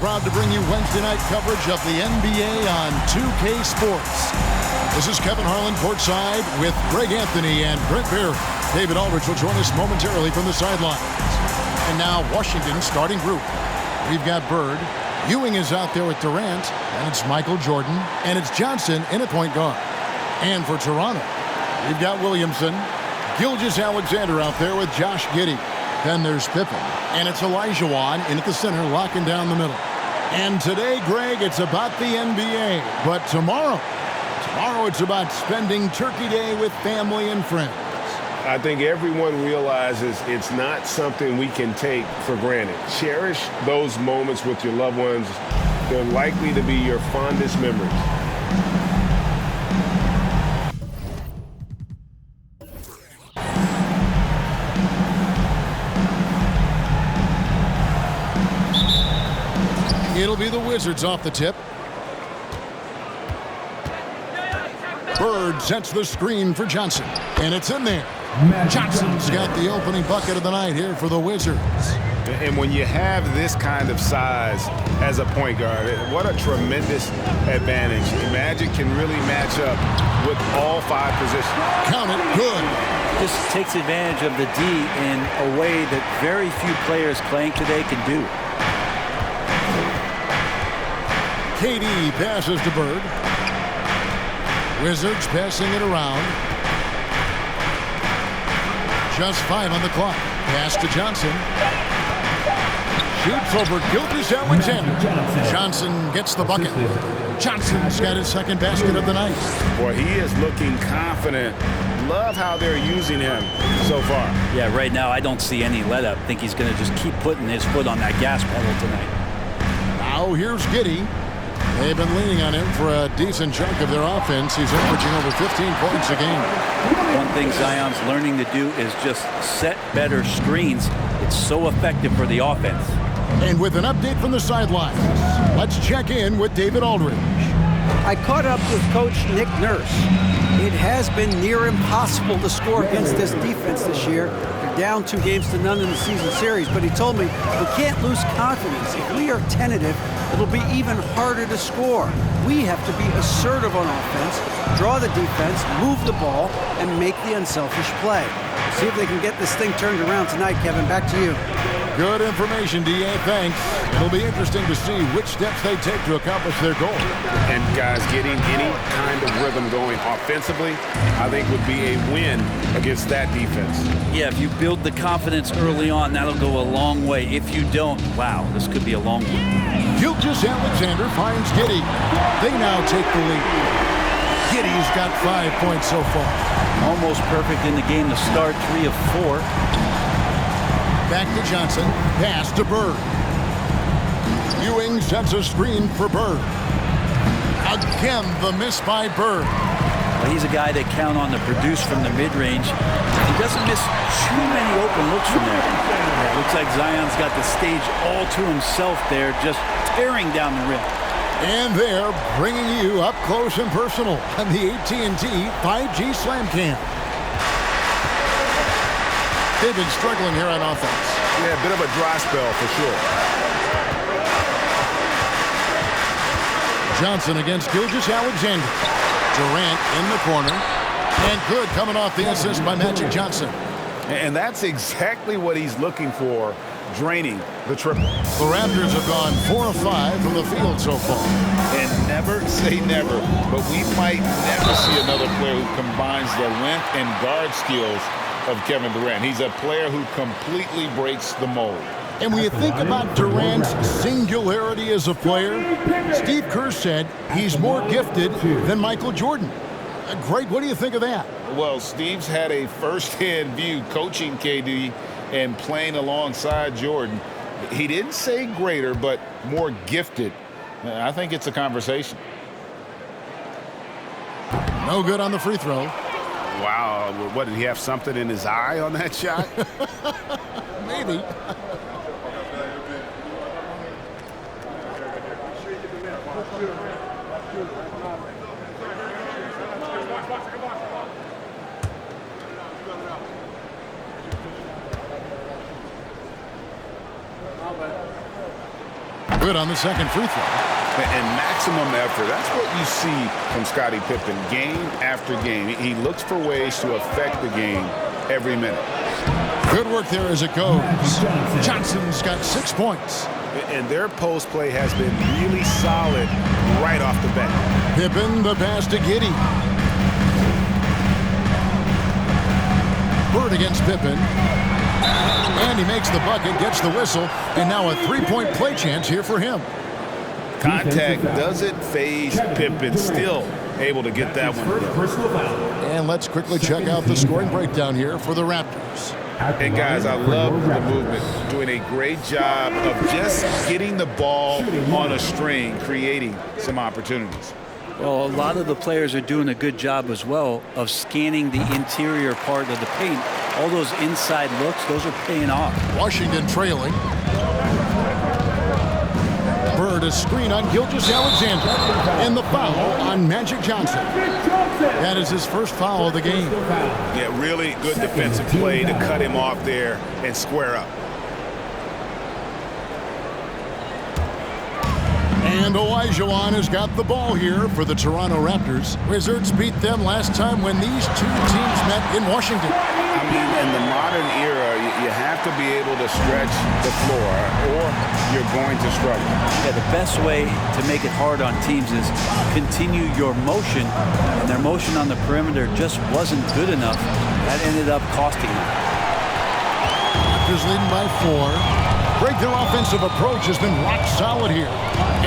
Proud to bring you Wednesday night coverage of the NBA on 2K Sports. This is Kevin Harlan courtside with Greg Anthony and Brent Barry. David Aldridge will join us momentarily from the sidelines. And now Washington starting group. We've got Bird. Ewing is out there with Durant. And it's Michael Jordan. And it's Johnson in at point guard. And for Toronto, we've got Williamson. Gilgeous-Alexander out there with Josh Giddey. Then there's Pippen. And it's Olajuwon in at the center, locking down the middle. And today, Greg, it's about the NBA. But tomorrow it's about spending Turkey Day with family and friends. I think everyone realizes it's not something we can take for granted. Cherish those moments with your loved ones. They're likely to be your fondest memories. It'll be the Wizards off the tip. Bird sets the screen for Johnson, and it's in there. Johnson's got the opening bucket of the night here for the Wizards. And when you have this kind of size as a point guard, what a tremendous advantage. Magic can really match up with all five positions. Count it, good. This takes advantage of the D in a way that very few players playing today can do. KD passes to Bird. Wizards passing it around. Just 5 on the clock. Pass to Johnson. Shoots over Gilgeous-Alexander. Johnson gets the bucket. Johnson's got his second basket of the night. Boy, he is looking confident. Love how they're using him so far. Yeah, right now I don't see any let up. I think he's going to just keep putting his foot on that gas pedal tonight. Now here's Giddey. They've been leaning on him for a decent chunk of their offense. He's averaging over 15 points a game. One thing Zion's learning to do is just set better screens. It's so effective for the offense. And with an update from the sidelines, let's check in with David Aldridge. I caught up with Coach Nick Nurse. It has been near impossible to score against this defense this year. They're down 2-0 in the season series, but he told me we can't lose confidence. If we are tentative, it'll be even harder to score. We have to be assertive on offense, draw the defense, move the ball, and make the unselfish play. See if they can get this thing turned around tonight, Kevin. Back to you. Good information, D.A. Thanks. It'll be interesting to see which steps they take to accomplish their goal. And guys, getting any kind of rhythm going offensively, I think would be a win against that defense. Yeah, if you build the confidence early on, that'll go a long way. If you don't, wow, this could be a long one. Gilgeous-Alexander finds Giddey. They now take the lead. Giddey's got 5 points so far. Almost perfect in the game to start, 3 of 4. Back to Johnson. Pass to Bird. Ewing sets a screen for Bird. Again, the miss by Bird. Well, he's a guy they count on to produce from the mid-range. He doesn't miss too many open looks from there. Yeah, looks like Zion's got the stage all to himself there, just tearing down the rim. And they're bringing you up close and personal on the AT&T 5G Slam Cam. They've been struggling here on offense. Yeah, a bit of a dry spell for sure. Johnson against Gilgeous-Alexander. Durant in the corner. And good coming off the assist by Magic Johnson. And that's exactly what he's looking for, draining the triple. The Raptors have gone 4 of 5 from the field so far. And never say never, but we might never see another player who combines the length and guard skills of Kevin Durant. He's a player who completely breaks the mold. And when you think about Durant's singularity as a player, Steve Kerr said he's more gifted than Michael Jordan. Greg, what do you think of that? Well, Steve's had a first-hand view coaching KD and playing alongside Jordan. He didn't say greater, but more gifted. I think it's a conversation. No good on the free throw. Wow, what, did he have something in his eye on that shot? Maybe. Good on the second free throw. And maximum effort. That's what you see from Scottie Pippen game after game. He looks for ways to affect the game every minute. Good work there as it goes. Johnson's got 6 points. And their post play has been really solid right off the bat. Pippen, the pass to Giddey. Bird against Pippen. And he makes the bucket, gets the whistle, and now a three-point play chance here for him. Contact doesn't phase Pippen, still able to get that one. And let's quickly check out the scoring breakdown here for the Raptors. And guys, I love the movement. Doing a great job of just getting the ball on a string, creating some opportunities. Well, a lot of the players are doing a good job as well of scanning the interior part of the paint. All those inside looks, those are paying off. Washington trailing. Bird, a screen on Gilgeous-Alexander. And the foul on Magic Johnson. That is his first foul of the game. Yeah, really good defensive play to cut him off there and square up. And Olajuwon has got the ball here for the Toronto Raptors. Wizards beat them last time when these two teams met in Washington. I mean, in the modern era, you have to be able to stretch the floor or you're going to struggle. Yeah, the best way to make it hard on teams is continue your motion, and their motion on the perimeter just wasn't good enough. That ended up costing them. Raptors leading by 4. Their offensive approach has been rock solid here.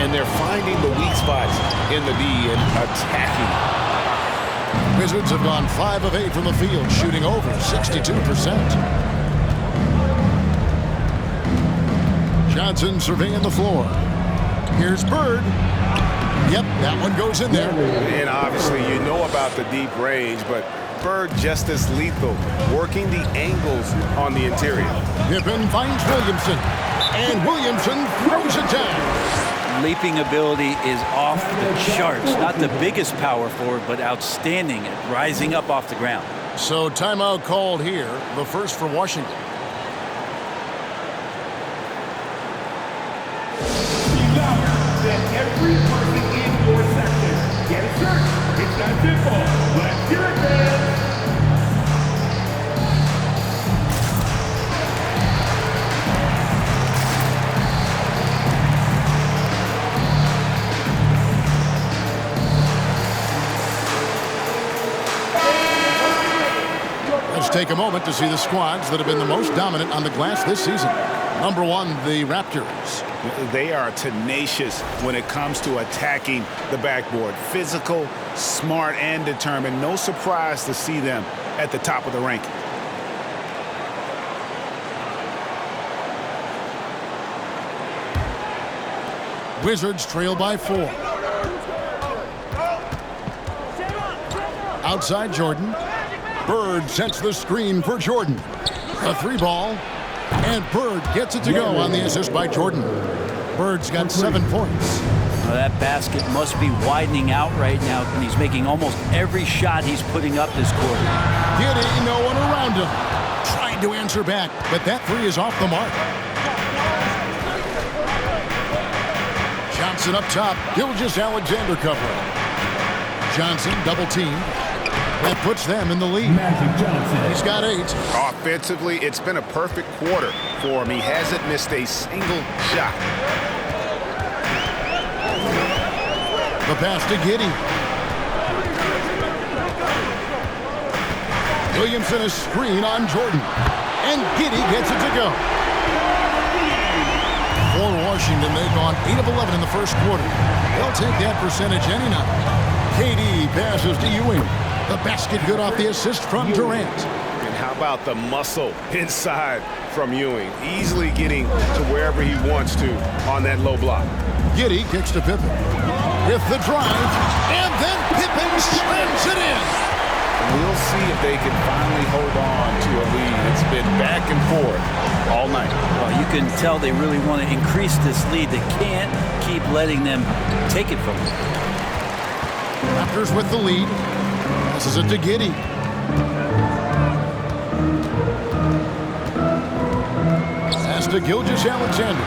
And they're finding the weak spots in the D and attacking. Wizards have gone 5 of 8 from the field, shooting over 62%. Johnson surveying the floor. Here's Bird. Yep, that one goes in there. And obviously you know about the deep range, but Bird just as lethal, working the angles on the interior. Pippen finds Williamson, and Williamson throws it down. Leaping ability is off the charts. Not the biggest power forward, but outstanding at rising up off the ground. So timeout called here, the first for Washington. Every person in your section get a shirt. It's that simple. Let's hear it, man. Let's take a moment to see the squads that have been the most dominant on the glass this season. Number 1, the Raptors. They are tenacious when it comes to attacking the backboard. Physical, smart, and determined. No surprise to see them at the top of the ranking. Wizards trail by 4. Outside Jordan. Bird sets the screen for Jordan. A 3-ball. And Bird gets it to go on the assist by Jordan. Bird's got 7 points. Well, that basket must be widening out right now, and he's making almost every shot he's putting up this quarter. Giddey, no one around him. Trying to answer back, but that 3 is off the mark. Johnson up top. Gilgeous-Alexander covering. Johnson double team. That puts them in the lead. He's got 8. Offensively, it's been a perfect quarter for him. He hasn't missed a single shot. The pass to Giddey. Williamson a screen on Jordan. And Giddey gets it to go. For Washington, they've gone 8 of 11 in the first quarter. They'll take that percentage any night. KD passes to Ewing. The basket good off the assist from Durant. And how about the muscle inside from Ewing? Easily getting to wherever he wants to on that low block. Giddey kicks to Pippen. With the drive, and then Pippen slams it in. We'll see if they can finally hold on to a lead. It's been back and forth all night. Well, you can tell they really want to increase this lead. They can't keep letting them take it from them. Raptors with the lead. Passes it to Giddey. Pass to Gilgeous-Alexander.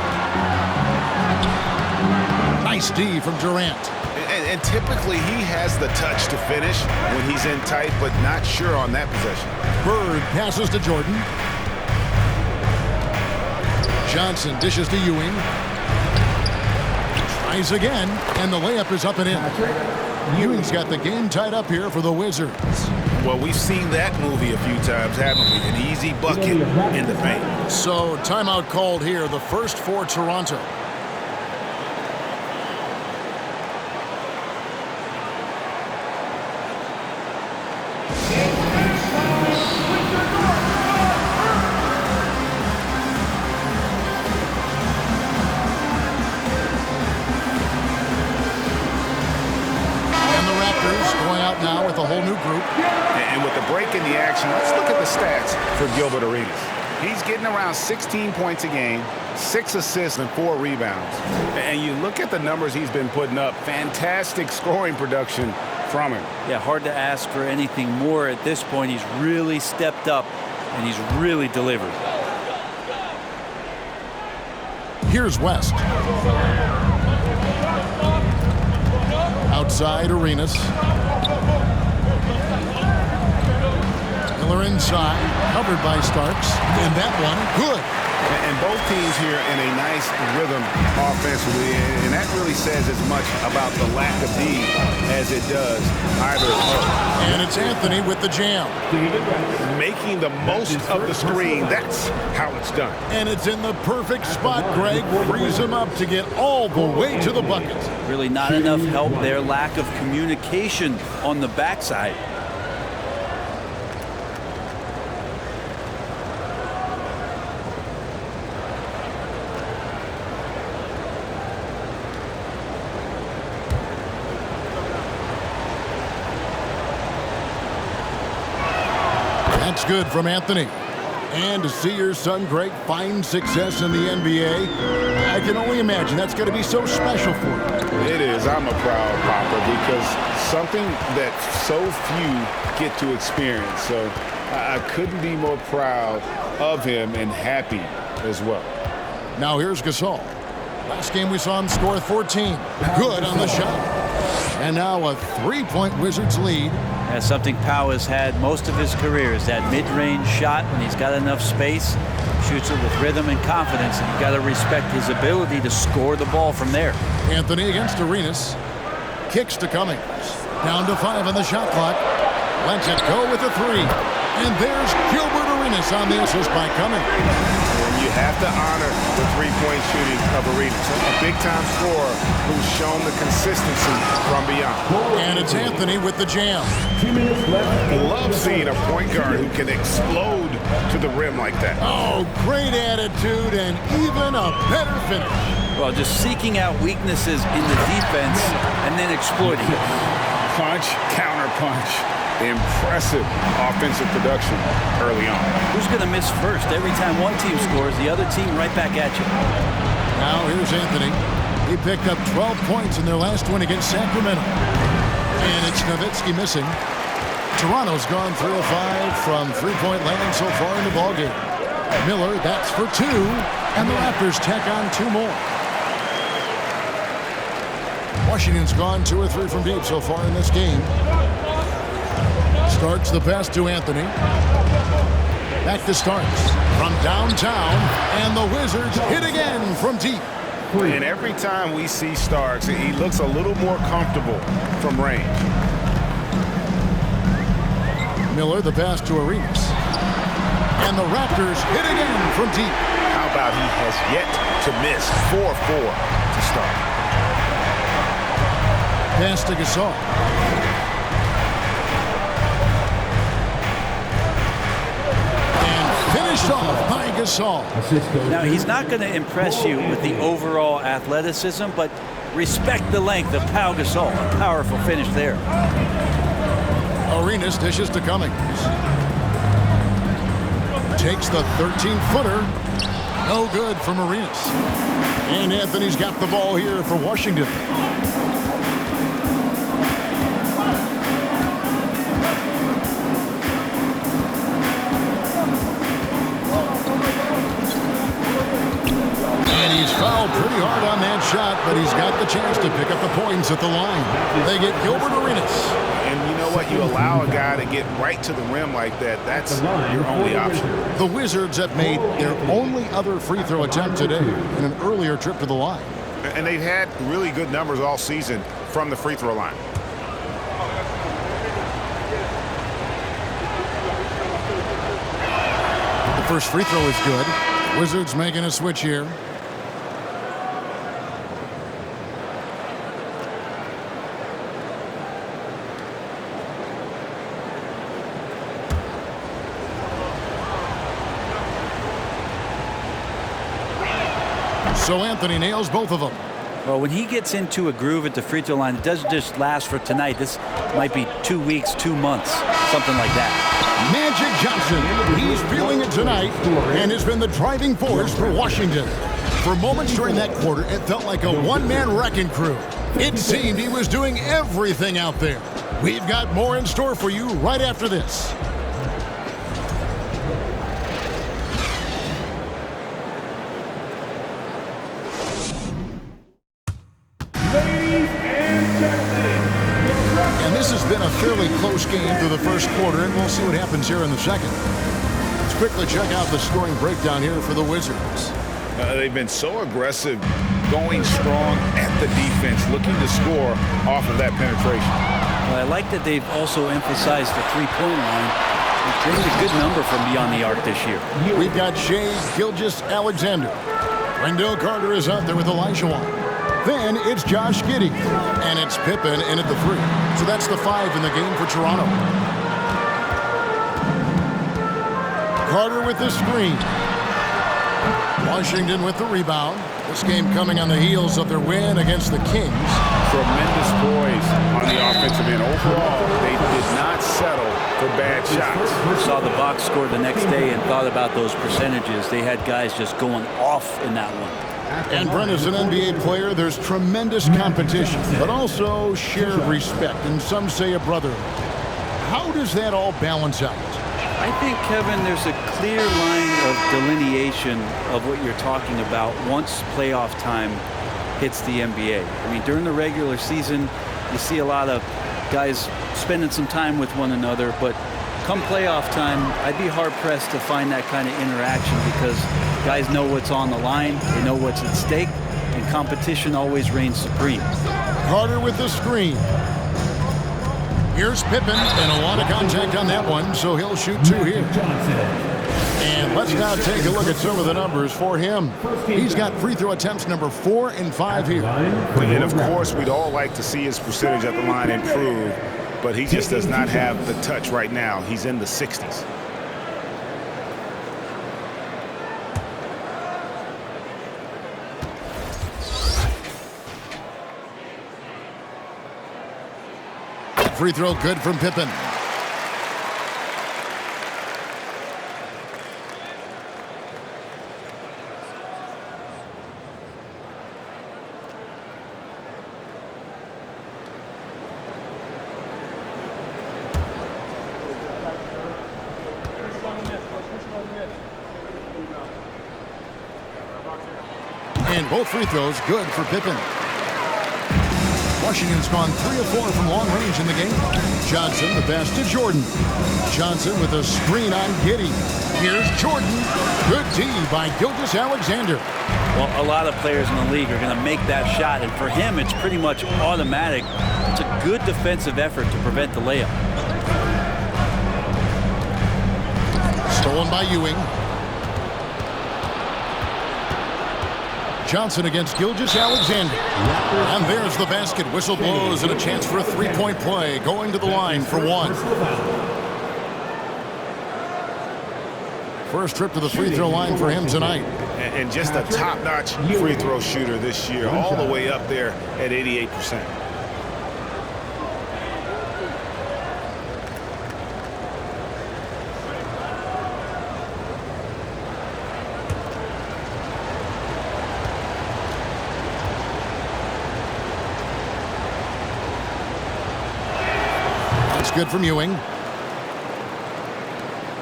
Nice D from Durant. And typically he has the touch to finish when he's in tight, but not sure on that possession. Bird passes to Jordan. Johnson dishes to Ewing. Tries again, and the layup is up and in. Ewing's got the game tied up here for the Wizards. Well, we've seen that movie a few times, haven't we? An easy bucket in the paint. So timeout called here, the first for Toronto. Now with a whole new group. And with the break in the action, let's look at the stats for Gilbert Arenas. He's getting around 16 points a game, 6 assists, and 4 rebounds. And you look at the numbers he's been putting up, fantastic scoring production from him. Yeah, hard to ask for anything more at this point. He's really stepped up, and he's really delivered. Here's West. Outside Arenas. Miller inside, covered by Starks, and that one good. And both teams here in a nice rhythm offensively, and that really says as much about the lack of D as it does either. And it's Anthony with the jam. Making the most of the screen, that's how it's done. And it's in the perfect spot, Greg. Frees him up to get all the way to the bucket. Really not enough help there. Lack of communication on the backside. That's good from Anthony. And to see your son, Greg, find success in the NBA, I can only imagine that's going to be so special for him. It is. I'm a proud papa because something that so few get to experience. So I couldn't be more proud of him and happy as well. Now here's Gasol. Last game we saw him score 14. Good on the shot. And now a three-point Wizards lead. That's something Pau has had most of his career, is that mid-range shot when he's got enough space, shoots it with rhythm and confidence, and you've got to respect his ability to score the ball from there. Anthony against Arenas. Kicks to Cummings. Down to 5 on the shot clock. Lets it go with a 3. And there's Gilbert Arenas on the assist by Cummings. And you have to honor the three-point shooting of Arenas. A big-time scorer who's shown the consistency from beyond. And it's Anthony with the jam. 2 minutes left. Love seeing a point guard who can explode to the rim like that. Oh, great attitude and even a better finish. Well, just seeking out weaknesses in the defense and then exploiting it. Punch, counter punch. Impressive offensive production early on. Who's going to miss first? Every time one team scores, the other team right back at you. Now here's Anthony. He picked up 12 points in their last win against Sacramento. And it's Nowitzki missing. Toronto's gone 3 of 5 from three-point land so far in the ballgame. Miller, that's for 2. And the Raptors tack on 2 more. Washington's gone 2 or 3 from deep so far in this game. Starks the pass to Anthony. Back to Starks from downtown, and the Wizards hit again from deep. And every time we see Starks, he looks a little more comfortable from range. Miller the pass to Arenas. And the Raptors hit again from deep. How about he has yet to miss 4-4 to start. Pass to Gasol. Finished off by Gasol. Now, he's not going to impress you with the overall athleticism, but respect the length of Pau Gasol. A powerful finish there. Arenas dishes to Cummings. Takes the 13-footer. No good from Arenas. And Anthony's got the ball here for Washington. He's fouled pretty hard on that shot, but he's got the chance to pick up the points at the line. They get Gilbert Arenas. And you know what? You allow a guy to get right to the rim like that. That's your only option. The Wizards have made their only other free throw attempt today in an earlier trip to the line. And they've had really good numbers all season from the free throw line. The first free throw is good. Wizards making a switch here. So Anthony nails both of them. Well, when he gets into a groove at the free throw line, it doesn't just last for tonight. This might be 2 weeks, 2 months, something like that. Magic Johnson, he's feeling it tonight and has been the driving force for Washington. For moments during that quarter, it felt like a one-man wrecking crew. It seemed he was doing everything out there. We've got more in store for you right after this. Been a fairly close game through the first quarter, and we'll see what happens here in the second. Let's quickly check out the scoring breakdown here for the Wizards. They've been so aggressive, going strong at the defense, looking to score off of that penetration. Well, I like that they've also emphasized the three-point line. They've created a good number from beyond the arc this year. We've got Shai Gilgeous-Alexander. Wendell Carter is out there with Olajuwon. Then it's Josh Giddey, and it's Pippen in at the 3. So that's the 5 in the game for Toronto. Carter with the screen. Washington with the rebound. This game coming on the heels of their win against the Kings. Tremendous poise on the offensive end. Overall, they did not settle for bad shots. Saw the box score the next day and thought about those percentages. They had guys just going off in that one. And Brent, as an NBA player, there's tremendous competition, but also shared respect, and some say a brotherhood. How does that all balance out? I think, Kevin, there's a clear line of delineation of what you're talking about once playoff time hits the NBA. I mean, during the regular season, you see a lot of guys spending some time with one another, but come playoff time, I'd be hard-pressed to find that kind of interaction because guys know what's on the line, they know what's at stake, and competition always reigns supreme. Carter with the screen. Here's Pippen, and a lot of contact on that one, so he'll shoot 2 here. And let's now take a look at some of the numbers for him. He's got free throw attempts number 4 and 5 here. And of course, we'd all like to see his percentage at the line improve, but he just does not have the touch right now. He's in the 60s. Free throw good from Pippen. And both free throws good for Pippen. Washington's gone 3 of 4 from long range in the game. Johnson the pass to Jordan. Johnson with a screen on Giddey. Here's Jordan. Good D by Gilgeous-Alexander. Well, a lot of players in the league are going to make that shot, and for him, it's pretty much automatic. It's a good defensive effort to prevent the layup. Stolen by Ewing. Johnson against Gilgeous-Alexander. And there's the basket. Whistle blows and a chance for a three-point play. Going to the line for 1. First trip to the free throw line for him tonight. And just a top-notch free throw shooter this year, all the way up there at 88%. Good from Ewing.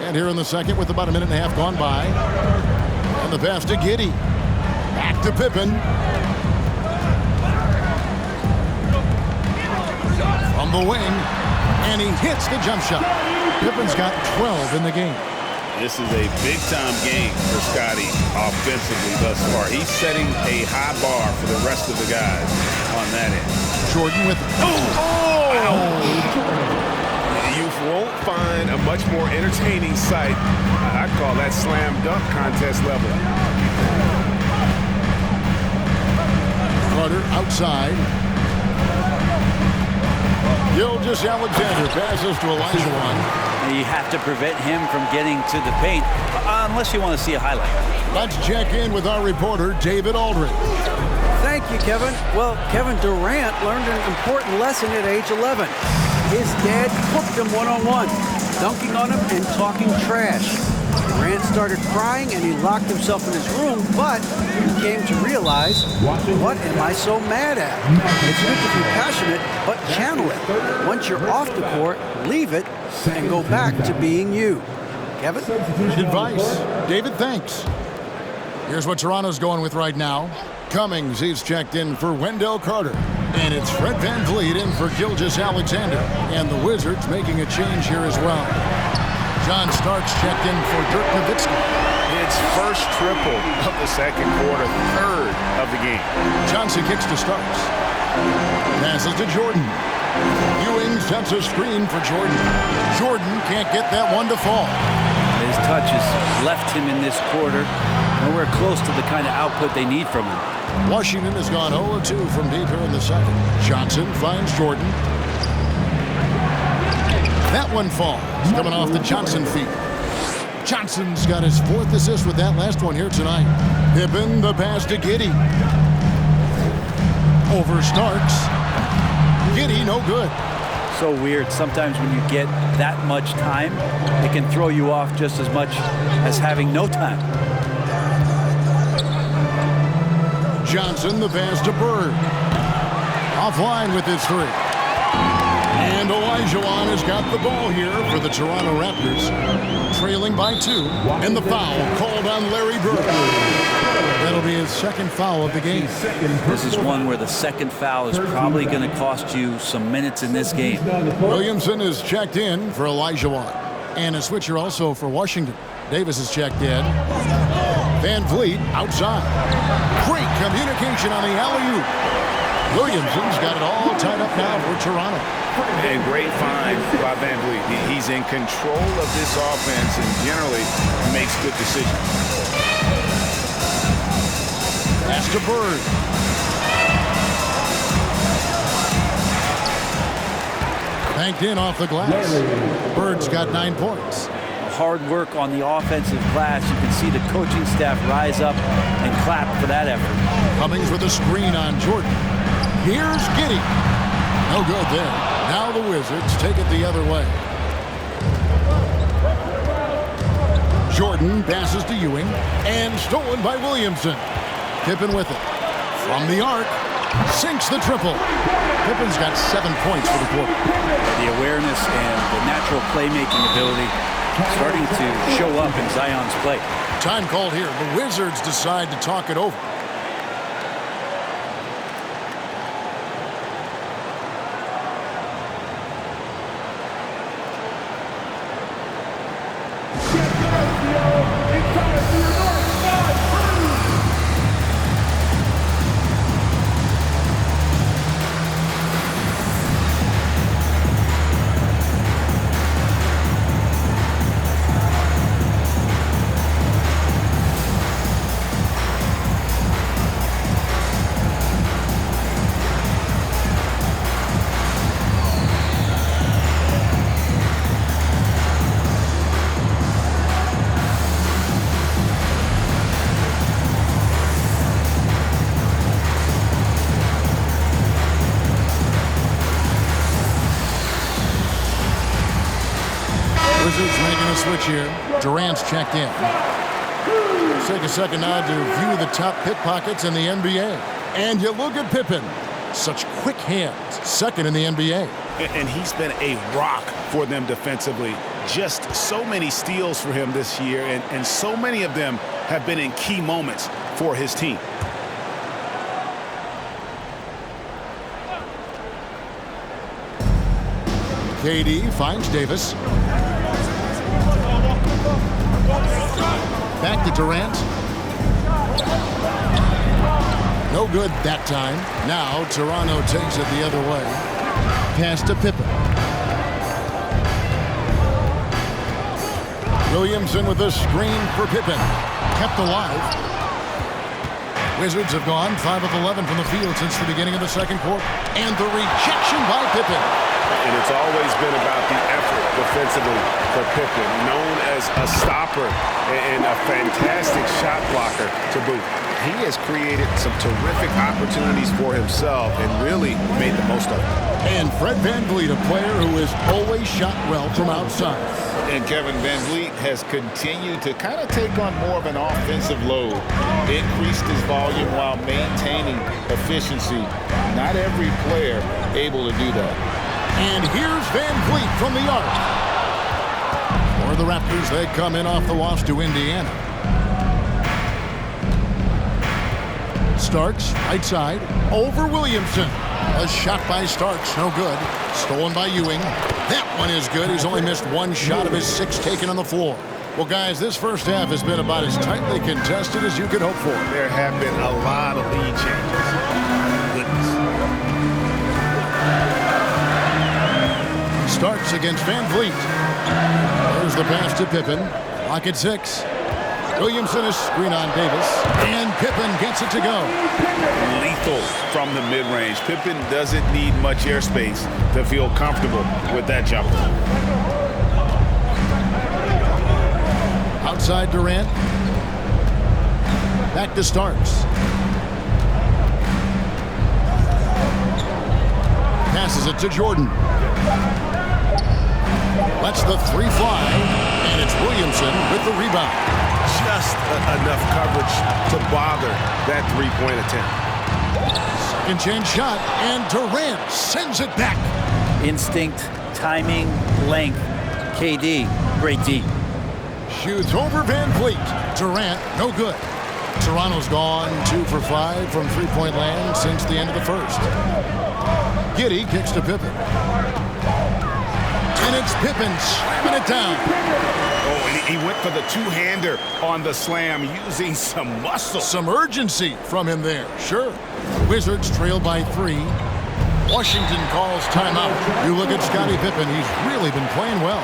And here in the second with about a minute and a half gone by. And the pass to Giddey. Back to Pippen. From the wing, and he hits the jump shot. Pippen's got 12 in the game. This is a big-time game for Scotty offensively thus far. He's setting a high bar for the rest of the guys on that end. Jordan with... You won't find a much more entertaining sight. I'd call that slam dunk contest level. Carter outside. Gilgeous-Alexander passes to Olajuwon. You have to prevent him from getting to the paint, unless you want to see a highlight. Let's check in with our reporter, David Aldridge. Thank you, Kevin. Well, Kevin Durant learned an important lesson at age 11. His dad cooked him one-on-one, dunking on him and talking trash. Durant started crying and he locked himself in his room, but he came to realize, what am I so mad at? It's good to be passionate, but channel it. Once you're off the court, leave it and go back to being you. Kevin? Good advice. David, thanks. Here's what Toronto's going with right now. Cummings, he's checked in for Wendell Carter. And it's Fred VanVleet in for Gilgeous-Alexander. And the Wizards making a change here as well. John Starks checked in for Dirk Nowitzki. His first triple of the second quarter, third of the game. Johnson kicks to Starks. Passes to Jordan. Ewing sets a screen for Jordan. Jordan can't get that one to fall. His touches left him in this quarter. Nowhere close to the kind of output they need from him. Washington has gone 0-2 from deep here in the second. Johnson finds Jordan. That one falls, coming off the Johnson feet. Johnson's got his 4th assist with that last one here tonight. Pippen, the pass to Giddey. Over Starks. Giddey, no good. So weird. Sometimes when you get that much time, it can throw you off just as much as having no time. Johnson, the pass to Bird. Offline with his 3. And Olajuwon has got the ball here for the Toronto Raptors. Trailing by 2. And the foul called on Larry Bird. That'll be his 2nd foul of the game. This is one where the 2nd foul is probably going to cost you some minutes in this game. Williamson is checked in for Olajuwon. And a switcher also for Washington. Davis is checked in. VanVleet outside. Great communication on the alley-oop. Williamson's got it all tied up now for Toronto. And great find by VanVleet. He's in control of this offense and generally makes good decisions. Pass to Bird. Banked in off the glass. Bird's got 9 points. Hard work on the offensive glass. You can see the coaching staff rise up and clap for that effort. Cummings with a screen on Jordan. Here's Giddey. No good there. Now the Wizards take it the other way. Jordan passes to Ewing and stolen by Williamson. Pippen with it. From the arc. Sinks the triple. Pippen's got 7 points for the quarter. The awareness and the natural playmaking ability starting to show up in Zion's play. Time called here. The Wizards decide to talk it over. Wizards making a switch here. Durant's checked in. Let's take a second now to view the top pickpockets in the NBA. And you look at Pippen. Such quick hands. 2nd in the NBA. And he's been a rock for them defensively. Just so many steals for him this year, and so many of them have been in key moments for his team. KD finds Davis. Back to Durant. No good that time. Now Toronto takes it the other way. Pass to Pippen. Williamson with a screen for Pippen. Kept alive. Wizards have gone 5 of 11 from the field since the beginning of the second quarter. And the rejection by Pippen. And it's always been about the effort defensively for Pippen, known as a stopper and a fantastic shot blocker to boot. He has created some terrific opportunities for himself and really made the most of it. And Fred VanVleet, a player who has always shot well from outside. And Kevin VanVleet has continued to kind of take on more of an offensive load. Increased his volume while maintaining efficiency. Not every player able to do that. And here's VanVleet from the arc. For the Raptors, they come in off the loss to Indiana. Starks, right side, over Williamson. A shot by Starks, no good. Stolen by Ewing. That one is good. He's only missed one shot of his 6 taken on the floor. Well, guys, this first half has been about as tightly contested as you could hope for. There have been a lot of lead changes. Goodness. Starks against VanVleet. There's the pass to Pippen. Lock at 6. Williamson is screen on Davis. And Pippen gets it to go. Lethal from the mid-range. Pippen doesn't need much airspace to feel comfortable with that jumper. Outside Durant. Back to Starks. Passes it to Jordan. Lets the 3 fly. And it's Williamson with the rebound. Just enough coverage to bother that three-point attempt. Second chance shot, and Durant sends it back. Instinct, timing, length. KD, great D. Shoots over VanVleet. Durant, no good. Toronto's gone 2 for 5 from three-point land since the end of the first. Giddey kicks to Pippen. And it's Pippen slamming it down. Oh, and he went for the two-hander on the slam, using some muscle. Some urgency from him there, sure. Wizards trail by 3. Washington calls timeout. You look at Scottie Pippen, he's really been playing well.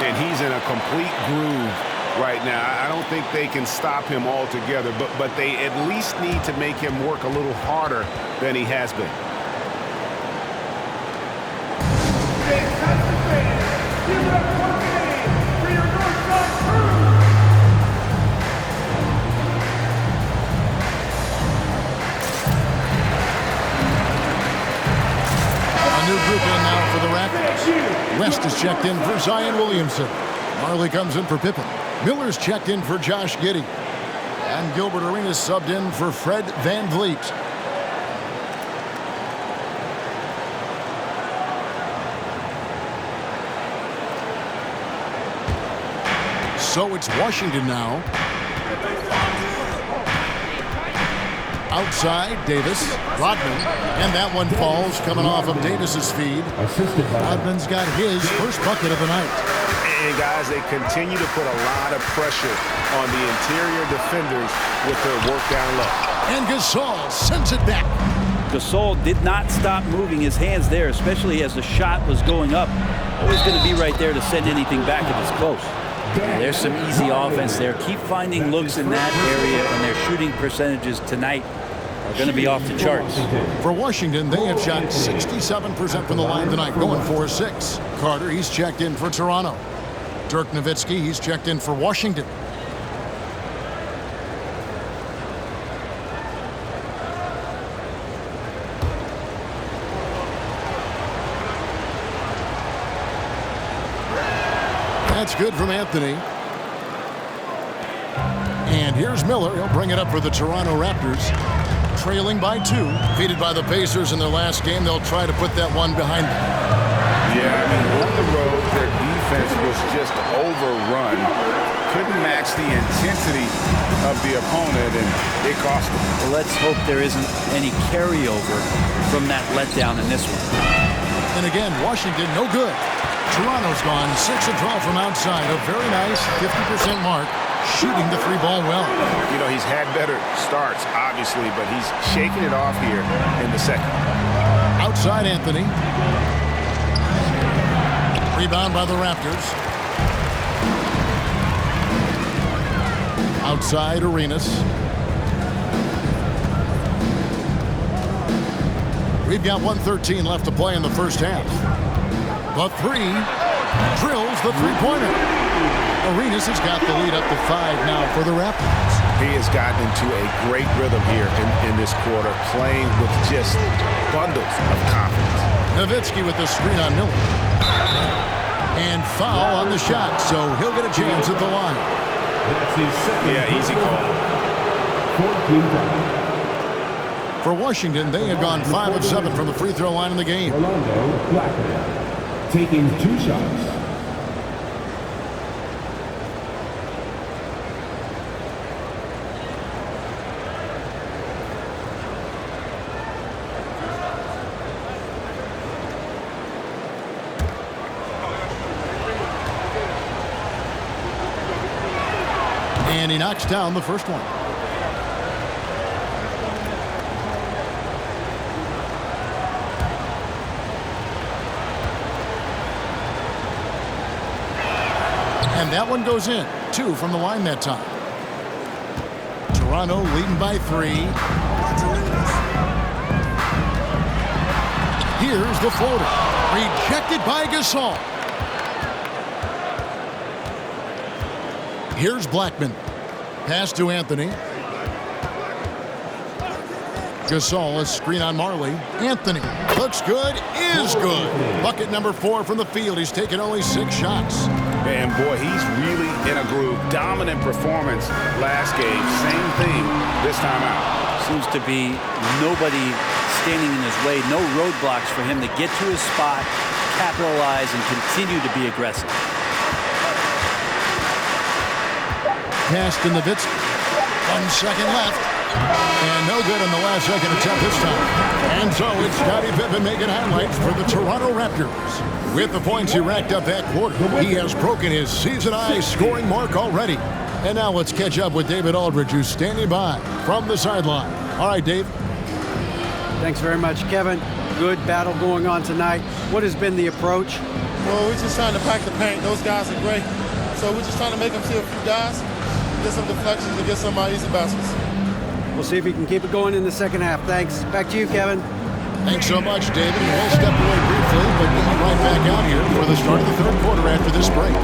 And he's in a complete groove right now. I don't think they can stop him altogether, but they at least need to make him work a little harder than he has been. New group in now for the Raptors. West is checked in for Zion Williamson. Marley comes in for Pippen. Miller's checked in for Josh Giddey. And Gilbert Arenas subbed in for Fred VanVleet. So it's Washington now. Outside, Davis, Rodman, and that one falls coming off of Davis's feed. Rodman's got his first bucket of the night. And guys, they continue to put a lot of pressure on the interior defenders with their work down low. And Gasol sends it back. Gasol did not stop moving his hands there, especially as the shot was going up. Always going to be right there to send anything back if it's close. There's some easy offense there. Keep finding looks in that area, and their shooting percentages tonight are going to be off the charts. For Washington, they have shot 67% from the line tonight, going 4-6. Carter, he's checked in for Toronto. Dirk Nowitzki, he's checked in for Washington. That's good from Anthony. And here's Miller. He'll bring it up for the Toronto Raptors. Trailing by 2. Defeated by the Pacers in their last game. They'll try to put that one behind them. Yeah, I mean, on the road, their defense was just overrun. Couldn't match the intensity of the opponent, and it cost them. Well, let's hope there isn't any carryover from that letdown in this one. And again, Washington, no good. Toronto's gone 6 of 12 from outside. A very nice 50% mark, shooting the 3-ball well. You know, he's had better starts, obviously, but he's shaking it off here in the second. Outside Anthony. Rebound by the Raptors. Outside Arenas. We've got 1:13 left to play in the first half. The three drills the three-pointer. Arenas has got the lead up to 5 now for the Raptors. He has gotten into a great rhythm here in this quarter, playing with just bundles of confidence. Nowitzki with the screen on Miller. And foul on the shot, so he'll get a chance at the line. That's his second. Yeah, easy call. 14 For Washington, they have gone 5 of 7 from the free throw line in the game. Orlando Blackman taking 2 shots. And he knocks down the first one. And that one goes in. 2 from the line that time. Toronto leading by 3. Here's the floater. Rejected by Gasol. Here's Blackman. Pass to Anthony. Gasol, a screen on Marley. Anthony looks good, is good. Bucket number 4 from the field. He's taken only 6 shots. And boy, he's really in a groove. Dominant performance last game. Same thing this time out. Seems to be nobody standing in his way. No roadblocks for him to get to his spot, capitalize, and continue to be aggressive. Pass to Nowitzki. 1 second left. And no good on the last second attempt this time. And so it's Scottie Pippen making highlights for the Toronto Raptors. With the points he racked up that quarter, he has broken his season-high scoring mark already. And now let's catch up with David Aldridge, who's standing by from the sideline. All right, Dave. Thanks very much, Kevin. Good battle going on tonight. What has been the approach? Well, we're just trying to pack the paint. Those guys are great. So we're just trying to make them see a few guys, get some deflections, and get some easy baskets. We'll see if we can keep it going in the second half. Thanks. Back to you, Kevin. Thanks so much, David. We'll step away briefly, but we'll be right back out here for the start of the third quarter after this break.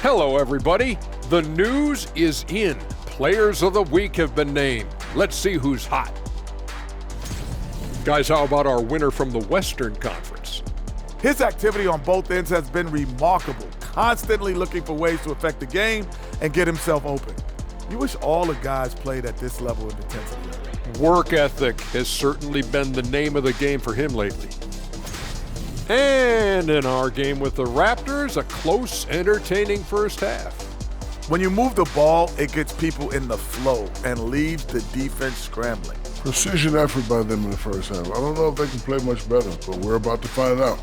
Hello, everybody. The news is in. Players of the week have been named. Let's see who's hot. Guys, how about our winner from the Western Conference? His activity on both ends has been remarkable, constantly looking for ways to affect the game and get himself open. You wish all the guys played at this level of intensity. Work ethic has certainly been the name of the game for him lately. And in our game with the Raptors, a close, entertaining first half. When you move the ball, it gets people in the flow and leaves the defense scrambling. Precision effort by them in the first half. I don't know if they can play much better, but we're about to find out.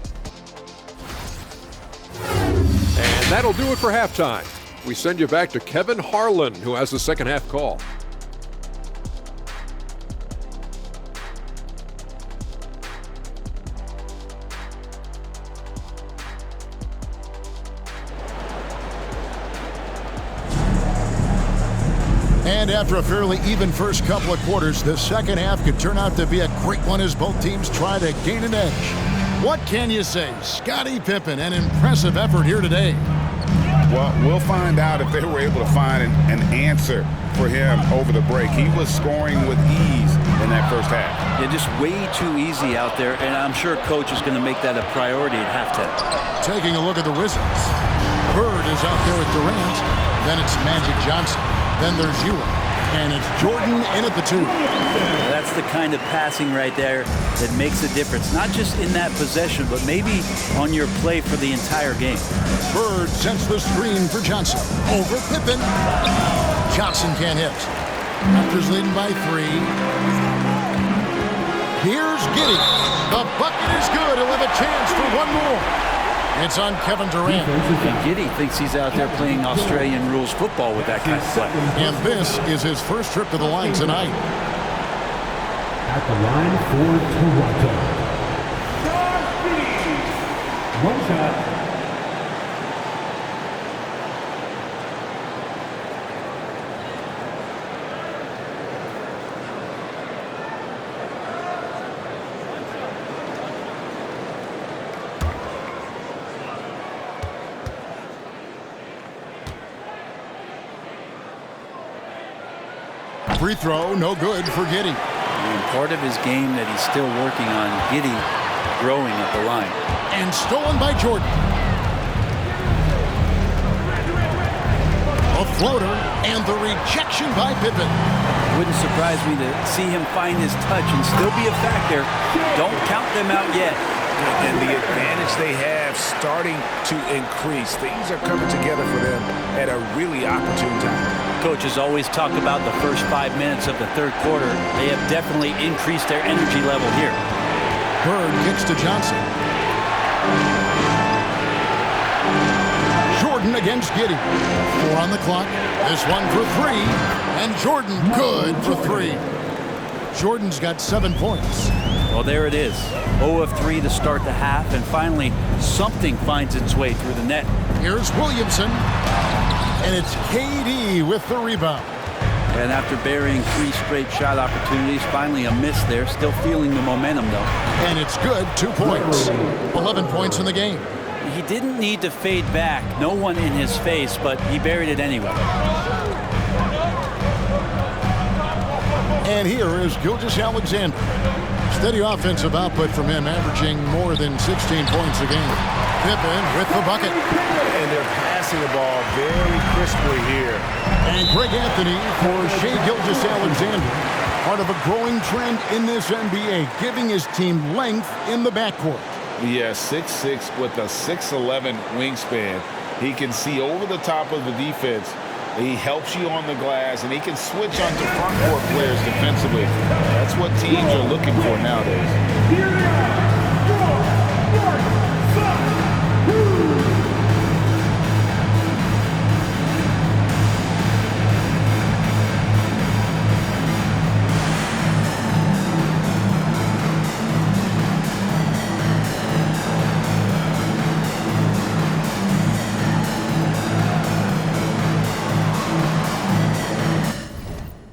And that'll do it for halftime. We send you back to Kevin Harlan, who has the second half call. And after a fairly even first couple of quarters, the second half could turn out to be a great one as both teams try to gain an edge. What can you say? Scottie Pippen, an impressive effort here today. Well, we'll find out if they were able to find an answer for him over the break. He was scoring with ease in that first half. Yeah, just way too easy out there, and I'm sure Coach is going to make that a priority at halftime. Taking a look at the Wizards. Bird is out there with Durant. Then it's Magic Johnson. Then there's Ewing. And it's Jordan in at the 2. That's the kind of passing right there that makes a difference. Not just in that possession, but maybe on your play for the entire game. Bird sends the screen for Johnson. Over Pippen. Johnson can't hit. Raptors leading by 3. Here's Giddey. The bucket is good. He'll have a chance for one more. It's on Kevin Durant. And Giddey thinks he's out there playing Australian rules football with that kind of play. And this is his first trip to the line tonight. At the line for Toronto. One shot. Free throw, no good for Giddey. And part of his game that he's still working on, Giddey growing at the line. And stolen by Jordan. A floater, and the rejection by Pippen. Wouldn't surprise me to see him find his touch and still be a factor. Don't count them out yet. And the advantage they have starting to increase. Things are coming together for them at a really opportune time. Coaches always talk about the first 5 minutes of the third quarter. They have definitely increased their energy level here. Bird kicks to Johnson. Jordan against Giddey. 4 on the clock. This one for 3. And Jordan good for 3. Jordan's got 7 points. Well, there it is. 0 of 3 to start the half, and finally something finds its way through the net. Here's Williamson. And it's KD with the rebound. And after burying 3 straight shot opportunities, finally a miss there. Still feeling the momentum, though. And it's good. 2 points. 11 points in the game. He didn't need to fade back. No one in his face, but he buried it anyway. And here is Gilgeous-Alexander. Steady offensive output from him, averaging more than 16 points a game. Pippen with the bucket. And they're passing the ball very crisply here. And Greg Anthony for Shai Gilgeous-Alexander. Part of a growing trend in this NBA, giving his team length in the backcourt. Yeah, 6'6" with a 6'11" wingspan. He can see over the top of the defense. He helps you on the glass, and he can switch onto front court players defensively. That's what teams are looking for nowadays.